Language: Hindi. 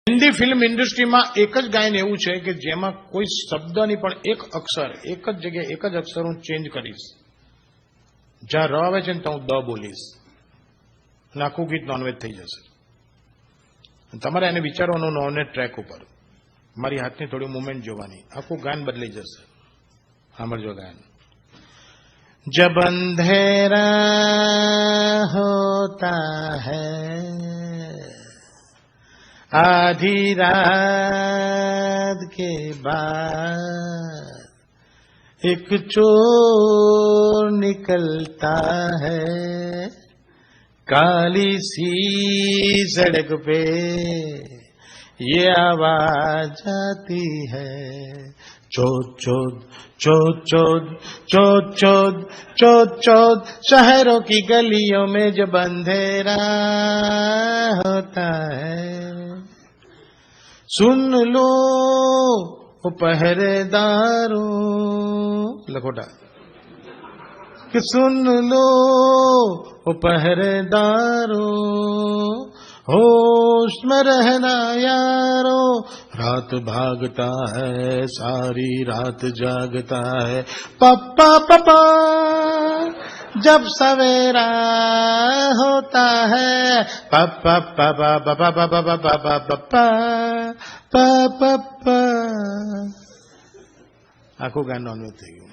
हिंदी फिल्म इंडस्ट्री में एक ज गायन एवं है कि जेमा कोई शब्द नहीं पण एक अक्षर एक ज जगह एक ज अक्षर हूँ चेन्ज करीश ज्यां र आवे छे तो हूँ द बोलीश અને આખું ગીત નોનવેજ થઈ જશે. તમારે એને વિચારવાનું નોનવેજ ટ્રેક ઉપર મારી હાથની થોડી મૂવમેન્ટ જોવાની આખું ગાન બદલાઈ જશે. સાંભળજો ગાન. जब अंधेरा होता है आधी रात के बाद एक चोर निकलता है काली सी सड़क पे ये आवाज आती है चोद चोद चोद चोद चोद चोद चोद चोद शहरों की गलियों में जब अंधेरा होता है सुन लो पहरेदारों लखोटा कि सुन लो पहरेदारों होश में रहना यारो रात भागता है सारी रात जागता है पप्पा पप्पा जब सवेरा होता है पप्पा पप्पा पप्पा पप्पा पप्पा पप्पा पप्पा आखो गान नॉनवेज थी गયું.